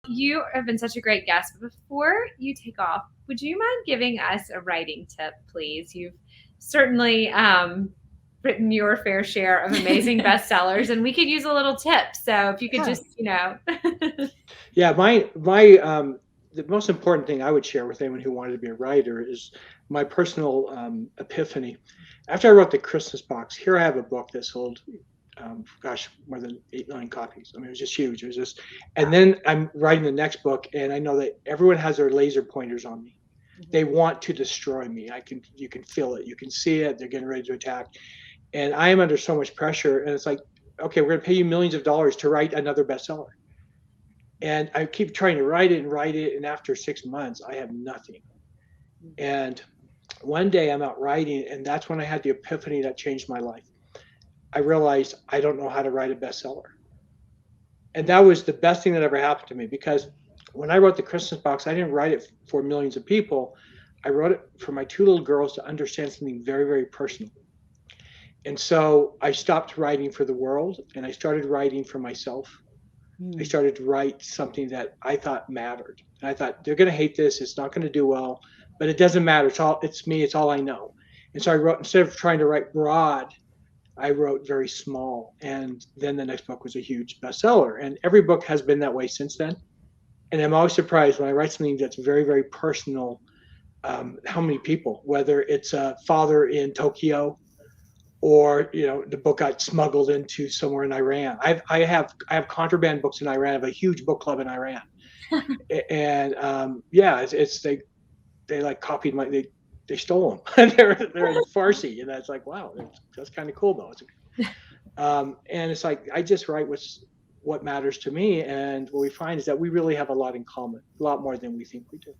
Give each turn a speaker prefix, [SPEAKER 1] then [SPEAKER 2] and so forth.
[SPEAKER 1] You have been such a great guest. But before you take off, would you mind giving us a writing tip, please? You've certainly written your fair share of amazing bestsellers, and we could use a little tip. So if you could
[SPEAKER 2] Yeah.
[SPEAKER 1] just, you know,
[SPEAKER 3] Yeah, my the most important thing I would share with anyone who wanted to be a writer is my personal epiphany. After I wrote the Christmas box, here I have a book that sold, gosh, more than 8 million copies. I mean, it was just huge. It was just, and then I'm writing the next book, and I know that everyone has their laser pointers on me. They want to destroy me. You can feel it, you can see it. They're getting ready to attack, and I am under so much pressure. And it's like, okay, we're going to pay you millions of dollars to write another bestseller. And I keep trying to write it and write it, and after 6 months, I have nothing. And one day I'm out writing, and that's when I had the epiphany that changed my life. I realized I don't know how to write a bestseller. And that was the best thing that ever happened to me, because when I wrote the Christmas box, I didn't write it for millions of people. I wrote it for my two little girls to understand something very, very personal. And so I stopped writing for the world and I started writing for myself. I
[SPEAKER 2] Mm.
[SPEAKER 3] started to write something that I thought mattered. And I thought, they're going to hate this. It's not going to do well, but it doesn't matter. It's me. It's all I know. And so I wrote, instead of trying to write broad, I wrote very small. And then the next book was a huge bestseller. And every book has been that way since then. And I'm always surprised when I write something that's very, very personal, how many people, whether it's a father in Tokyo, or the book got smuggled into somewhere in Iran. I have contraband books in Iran. I have a huge book club in Iran, and yeah, it's they like copied they stole them. They're in Farsi, and that's like, wow, that's kind of cool though. And it's like I just write what matters to me, and what we find is that we really have a lot in common, a lot more than we think we do.